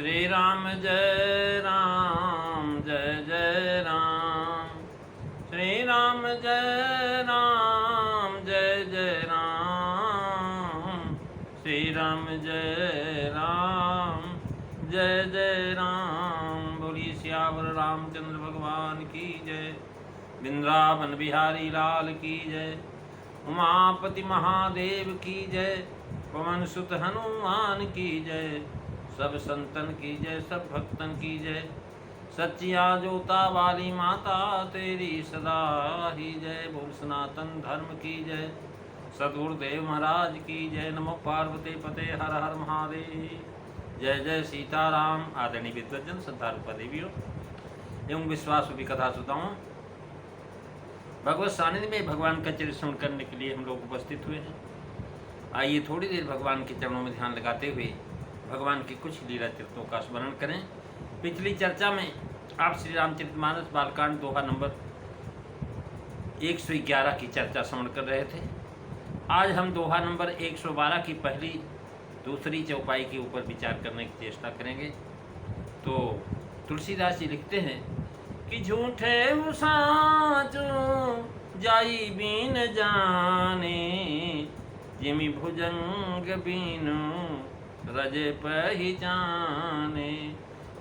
श्री राम जय राम जय जय राम। श्री राम जय राम जय जय राम। श्री राम जय राम जय जय राम। बोलिए सियावर रामचंद्र भगवान की जय। वृंदावन बिहारी लाल की जय। उमापति महादेव की जय। पवन सुत हनुमान की जय। सब संतन की जय, सब भक्तन की जय। सच्चिया जोता वाली माता तेरी सदा ही जय। बोल सनातन धर्म की जय। सदगुरुदेव महाराज की जय। नमो पार्वती पते हर हर महादेव। जय जय सीताराम। आदरणीय विद्वजन, श्रद्धालु पदेवियों एवं विश्वासरूपी कथा सुताओं, भगवत सानिध्य में भगवान का चरित्र श्रवण करने के लिए हम लोग उपस्थित हुए हैं। आइए थोड़ी देर भगवान के चरणों में ध्यान लगाते हुए भगवान के कुछ लीला चरित्रों का स्मरण करें। पिछली चर्चा में आप श्री रामचरितमानस बालकांड दोहा नंबर 111 की चर्चा श्रवण कर रहे थे। आज हम दोहा नंबर 112 की पहली दूसरी चौपाई के ऊपर विचार करने की चेष्टा करेंगे। तो तुलसीदास जी लिखते हैं कि झूठे साचो जाई बीन जाने, जिमि भुजंग बीनु रजे पहचाने।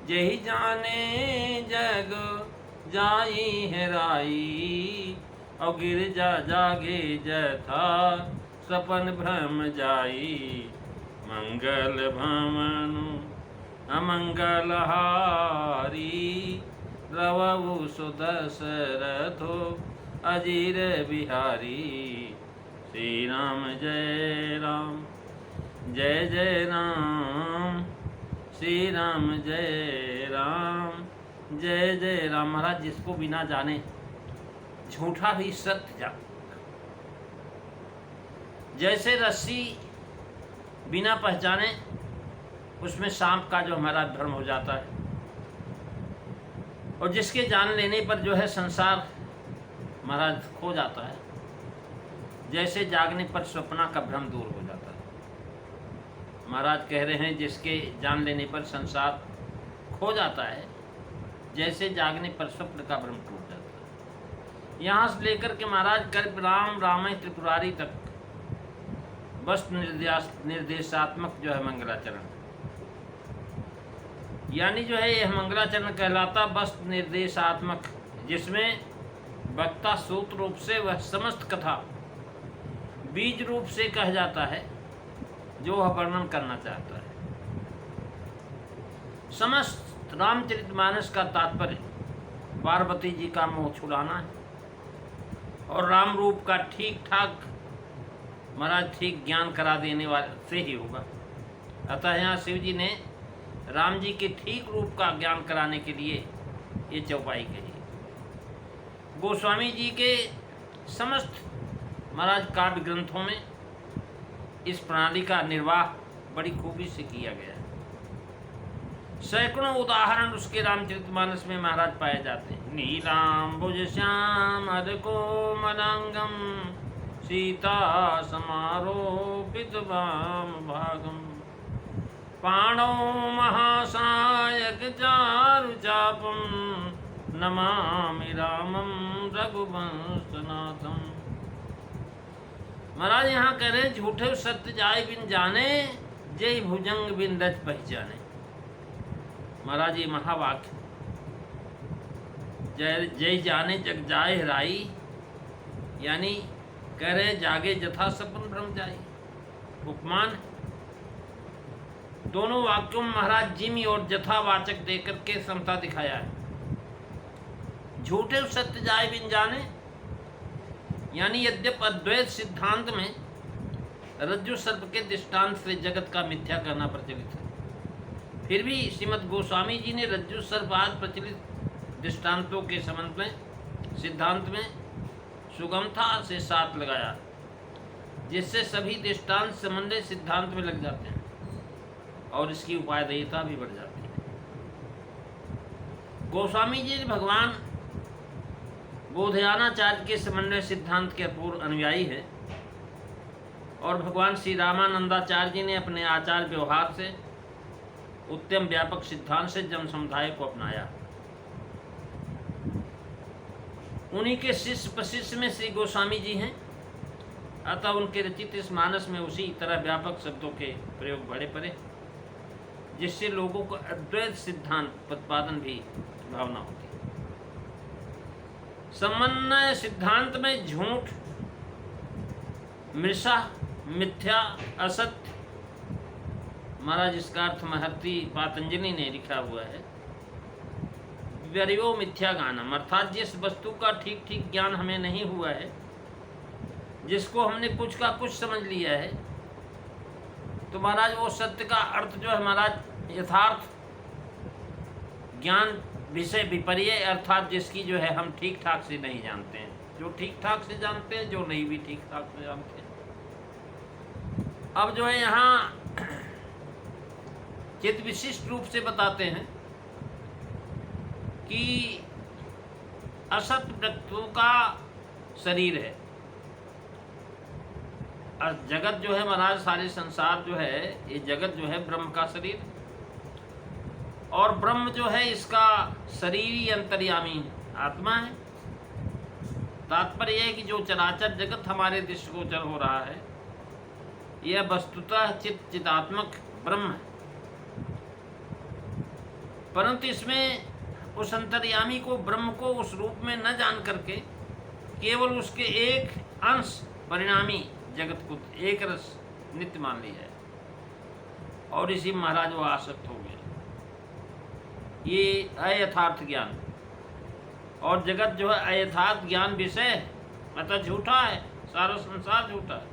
जेहि जाने जग जाई हेराई, और गिरजा जागे जथा सपन भ्रम जाई। मंगल भमनु अमंगल हारी, रवउ सुदशरथो अजीर बिहारी। श्री राम जय राम जय जय राम। श्री राम जय राम जय जय राम। महाराज जिसको बिना जाने झूठा भी सत्य जान, जैसे रस्सी बिना पहचाने उसमें सांप का जो हमारा भ्रम हो जाता है, और जिसके जान लेने पर जो है संसार महाराज खो जाता है, जैसे जागने पर स्वप्ना का भ्रम दूर हो जाता है। महाराज कह रहे हैं जिसके जान लेने पर संसार खो जाता है, जैसे जागने पर स्वप्न का भ्रम टूट जाता है। यहाँ से लेकर के महाराज कर राम रामय त्रिपुरारी तक बस निर्देशात्मक जो है मंगलाचरण, यानी जो है यह मंगलाचरण कहलाता बस निर्देशात्मक, जिसमें वक्ता सूत्र रूप से वह समस्त कथा बीज रूप से कह जाता है जो वह वर्णन करना चाहता है। समस्त रामचरितमानस का तात्पर्य पार्वती जी का मोह छुड़ाना है, और राम रूप का ठीक ठाक महाराज ठीक ज्ञान करा देने वाले से ही होगा। अतः यहाँ शिव जी ने राम जी के ठीक रूप का ज्ञान कराने के लिए ये चौपाई कही। गोस्वामी जी के समस्त महाराज काव्य ग्रंथों में इस प्रणाली का निर्वाह बड़ी खूबी से किया गया है। सैकड़ों उदाहरण उसके रामचरितमानस में महाराज पाए जाते हैं। नीलाम्बुज श्याम कोमलांगम, सीता समारोपित वाम भागम। पाणौ महासायक चारु चापम, नमामि रामम रघुवंशनाथम। महाराज यहाँ कह रहे झूठे सत्य जाय बिन जाने, जय भुजंग बिन रज पहचाने। महाराज ये महावाक्य, जय जय जाने जग जाय हराई, यानी कह रहे जागे जथा सपन भ्रम जाई। उपमान दोनों वाक्यों में महाराज जिमी और जथावाचक देकर के समता दिखाया है। झूठे सत्य जाय बिन जाने, यानी यद्यप अद्वैत सिद्धांत में रज्जु सर्प के दृष्टांत से जगत का मिथ्या करना प्रचलित है, फिर भी श्रीमद् गोस्वामी जी ने रज्जु सर्प आदि प्रचलित दृष्टांतों के संबंध में सिद्धांत में सुगमता से साथ लगाया, जिससे सभी दृष्टांत संबंधित सिद्धांत में लग जाते हैं और इसकी उपादेयता भी बढ़ जाती है। गोस्वामी जी भगवान बोधयानाचार्य के समन्वय सिद्धांत के अपूर्व अनुयायी है, और भगवान श्री रामानंदाचार्य जी ने अपने आचार व्यवहार से उत्तम व्यापक सिद्धांत से जन समुदाय को अपनाया। उन्हीं के शिष्य प्रशिष्य में श्री गोस्वामी जी हैं, अतः उनके रचित इस मानस में उसी तरह व्यापक शब्दों के प्रयोग बड़े पड़े, जिससे लोगों को अद्वैत सिद्धांत प्रतिपादन भी भावना होती। समन्वय सिद्धांत में झूठ, मृषा, मिथ्या, असत्य, महाराज इसका अर्थ महर्षि पातंजलि ने लिखा हुआ है, व्यर्यो मिथ्या ज्ञानम, अर्थात जिस वस्तु का ठीक ठीक ज्ञान हमें नहीं हुआ है, जिसको हमने कुछ का कुछ समझ लिया है, तो महाराज वो सत्य का अर्थ जो है महाराज यथार्थ ज्ञान विषय विपर्य, अर्थात जिसकी जो है हम ठीक ठाक से नहीं जानते हैं, जो ठीक ठाक से जानते हैं, जो नहीं भी ठीक ठाक से जानते हैं। अब जो है यहाँ चित विशिष्ट रूप से बताते हैं कि असत वस्तु का शरीर है, और जगत जो है महाराज, सारे संसार जो है, ये जगत जो है ब्रह्म का शरीर, और ब्रह्म जो है इसका शरीरी अंतर्यामी आत्मा है। तात्पर्य यह है कि जो चराचर जगत हमारे दृष्टिगोचर हो रहा है, यह वस्तुतः चिदात्मक ब्रह्म है, परंतु इसमें उस अंतर्यामी को, ब्रह्म को उस रूप में न जान करके केवल उसके एक अंश परिणामी जगत को एक रस नित्य मान लिया है, और इसी महाराज वो आसक्त हो गए। ये अयथार्थ ज्ञान, और जगत जो है अयथार्थ ज्ञान विषय, अतः झूठा है, सारा संसार झूठा है।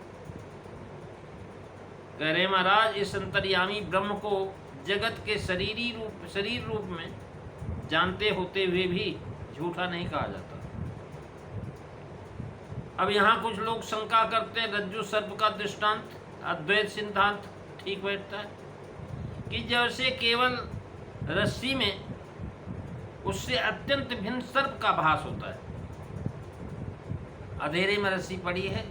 कह रहे महाराज, इस अंतर्यामी ब्रह्म को जगत के शरीर रूप में जानते होते हुए भी झूठा नहीं कहा जाता। अब यहाँ कुछ लोग शंका करते हैं, रज्जु सर्प का दृष्टांत अद्वैत सिद्धांत ठीक बैठता है कि जैसे केवल रस्सी में उससे अत्यंत भिन्न सर्प का भास होता है। अंधेरे में रस्सी पड़ी है,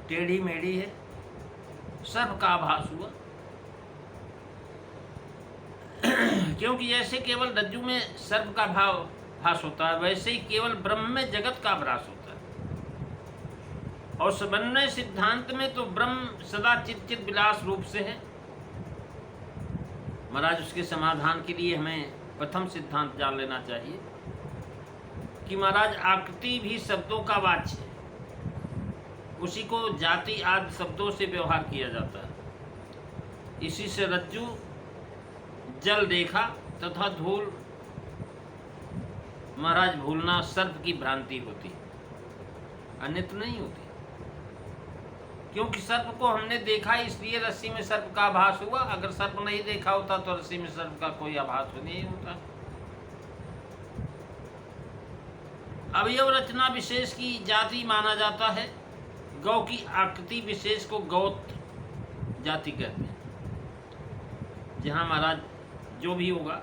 टेढ़ी मेढ़ी है, सर्प का आभास हुआ। क्योंकि जैसे केवल रज्जु में सर्प का भास होता है, वैसे ही केवल ब्रह्म में जगत का भास होता है। और समन्वय सिद्धांत में तो ब्रह्म सदा चित विलास रूप से है। महाराज उसके समाधान के लिए हमें प्रथम सिद्धांत जान लेना चाहिए कि महाराज आकृति भी शब्दों का वाच्य है, उसी को जाति आदि शब्दों से व्यवहार किया जाता है। इसी से रज्जु, जल रेखा तथा धूल महाराज भूलना सर्प की भ्रांति होती, अन्यथा नहीं होती। क्योंकि सर्प को हमने देखा इसलिए रस्सी में सर्प का आभास हुआ, अगर सर्प नहीं देखा होता तो रस्सी में सर्प का कोई आभास नहीं होता। अवयव रचना विशेष की जाति माना जाता है। गौ की आकृति विशेष को गौत जाति कहते हैं। जहाँ महाराज जो भी होगा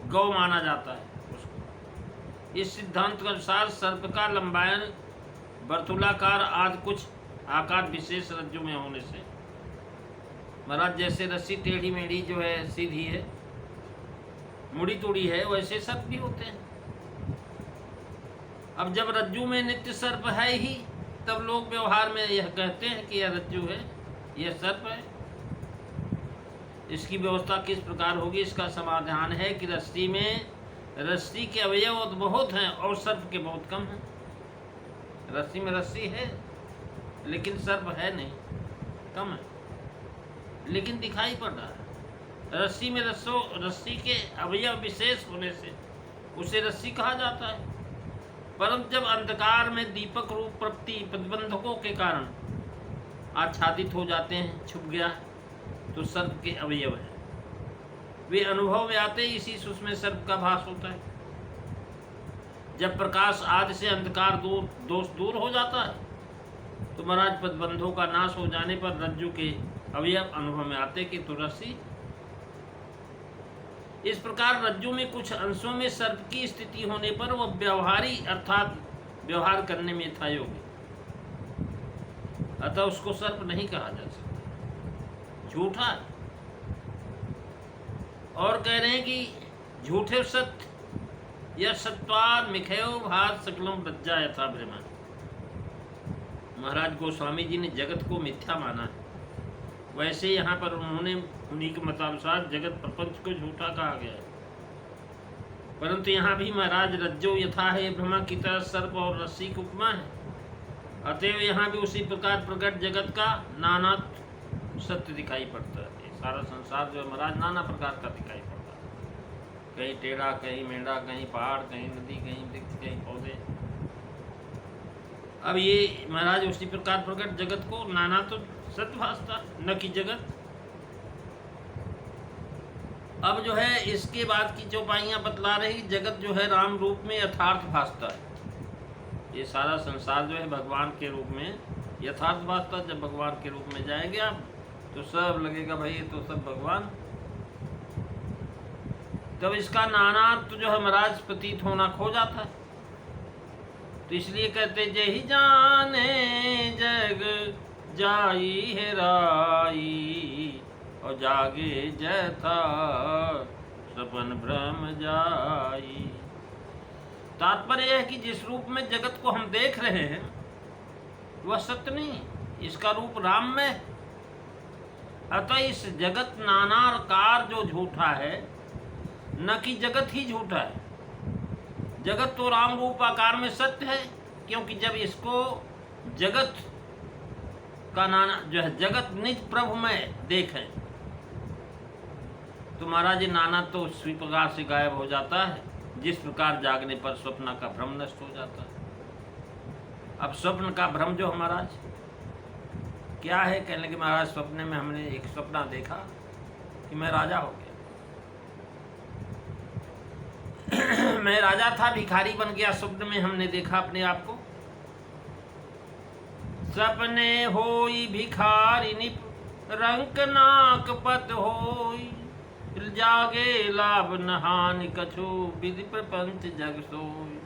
गौ माना जाता है उसको। इस सिद्धांत के अनुसार सर्प का लंबायन वर्तुलाकार आदि कुछ आकार विशेष रज्जु में होने से, महाराज जैसे रस्सी टेढ़ी मेढ़ी जो है सीधी है, मुड़ी तुड़ी है, वैसे सर्प भी होते हैं। अब जब रज्जु में नित्य सर्प है ही, तब लोग व्यवहार में यह कहते हैं कि यह रज्जु है, यह सर्प है। इसकी व्यवस्था किस प्रकार होगी? इसका समाधान है कि रस्सी के अवयव बहुत हैं और सर्प के बहुत कम हैं। रस्सी में रस्सी है लेकिन सर्प है नहीं, कम है, लेकिन दिखाई पड़ रहा है। रस्सी में रस्सी के अवयव विशेष होने से उसे रस्सी कहा जाता है। परंतु जब अंधकार में दीपक रूप प्रतिबंधकों के कारण आच्छादित हो जाते हैं, छुप गया, तो सर्प के अवयव है, वे अनुभव में आते ही इसी उसमें सर्प का भास होता है। जब प्रकाश आदि से अंधकार दोष दूर हो जाता है तो महाराज प्रतिबंधों का नाश हो जाने पर रज्जु के अवयव अनुभव में आते कि तो रस्सी। इस प्रकार रज्जु में कुछ अंशों में सर्प की स्थिति होने पर वह व्यवहारी अर्थात व्यवहार करने में था योग्य, अतः उसको सर्प नहीं कहा जा सकता, झूठा है। और कह रहे हैं कि झूठे सत्य या सत्वाद मिखयो भात सकलम बज्जा यथा ब्रह्म। महाराज गोस्वामी जी ने जगत को मिथ्या माना है, वैसे यहाँ पर उन्होंने उन्हीं के मतानुसार जगत प्रपंच को झूठा कहा गया है। परंतु यहाँ भी महाराज रज्जो यथा है ब्रह्मा की तरह सर्प और रस्सी की उपमा है, अतएव यहाँ भी उसी प्रकार प्रकट जगत का नाना सत्य दिखाई पड़ता है। सारा संसार जो है महाराज नाना प्रकार का दिखाई पड़ता है, कहीं टेढ़ा, कहीं मेढ़ा, कहीं पहाड़, कहीं नदी, कहीं वृक्ष, कहीं पौधे। अब ये महाराज उसी प्रकार प्रकट जगत को नाना तो सत्य भासता, न कि जगत। अब जो है इसके बाद की चौपाइयाँ बतला रही, जगत जो है राम रूप में यथार्थ भासता है। ये सारा संसार जो है भगवान के रूप में यथार्थ भासता। जब भगवान के रूप में जाएंगे आप तो सब लगेगा भाई ये तो सब भगवान। तब इसका नानात्व जो है महाराज प्रतीत होना खो जाता है। तो इसलिए कहते जय ही जाने जग जाई है राई, और जागे जैथा सपन भ्रम जाई। तात्पर्य है कि जिस रूप में जगत को हम देख रहे हैं वह सत्य नहीं, इसका रूप राम में। अतः इस जगत नानाकार जो झूठा है, न कि जगत ही झूठा है। जगत तो राम रूप आकार में सत्य है, क्योंकि जब इसको जगत का नाना जो है जगत निज प्रभु में देखें तो महाराज ये नाना तो उसी प्रकार से गायब हो जाता है जिस प्रकार जागने पर स्वप्न का भ्रम नष्ट हो जाता है। अब स्वप्न का भ्रम जो महाराज क्या है, कहने के महाराज स्वप्न में हमने एक सपना देखा कि मैं राजा हो गया। मैं राजा था, भिखारी बन गया। स्वप्न में हमने देखा अपने आप को। सपने होई भिखारी निप रंक नाक पत होई, जागे लाभ नहानि कछु विधि प्रपंच जग सोई।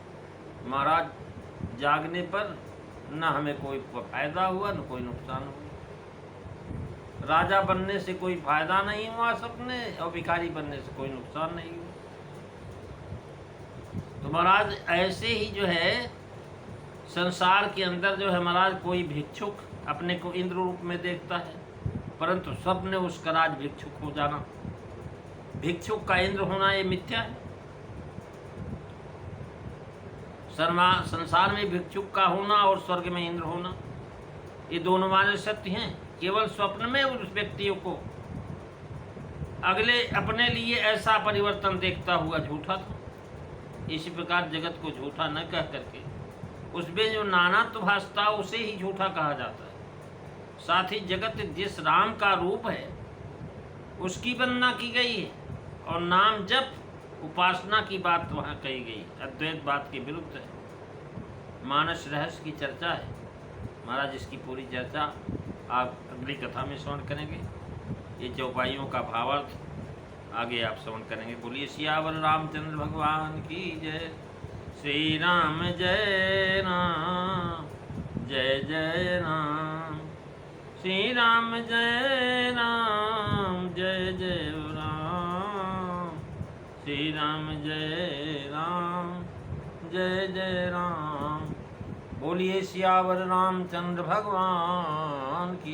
महाराज जागने पर न हमें कोई फायदा हुआ न कोई नुकसान हुआ। राजा बनने से कोई फायदा नहीं हुआ सपने, और भिखारी बनने से कोई नुकसान नहीं हुआ। तो महाराज ऐसे ही जो है संसार के अंदर जो है महाराज कोई भिक्षुक अपने को इंद्र रूप में देखता है, परंतु स्वप्न उसका राज भिक्षुक हो जाना, भिक्षुक का इंद्र होना ये मिथ्या है। संसार में भिक्षुक का होना और स्वर्ग में इंद्र होना ये दोनों माने सत्य हैं। केवल स्वप्न में उस व्यक्तियों को अगले अपने लिए ऐसा परिवर्तन देखता हुआ झूठा था। इसी प्रकार जगत को झूठा न कह करके उसमें जो नानात्व भासता उसे ही झूठा कहा जाता है। साथ ही जगत जिस राम का रूप है उसकी वंदना की गई है, और नाम जप उपासना की बात वहाँ कही गई, अद्वैत बात के विरुद्ध है। मानस रहस्य की चर्चा है महाराज, इसकी पूरी चर्चा आप अगली कथा में श्रवण करेंगे। ये चौपाइयों का भावार्थ आगे आप श्रवण करेंगे। बोलिए सियावर रामचंद्र भगवान की जय। श्री राम जय राम जय जय राम, श्री राम जय राम जय जय राम, श्री राम जय राम जय जय राम। बोलिए सियावर रामचंद्र भगवान की।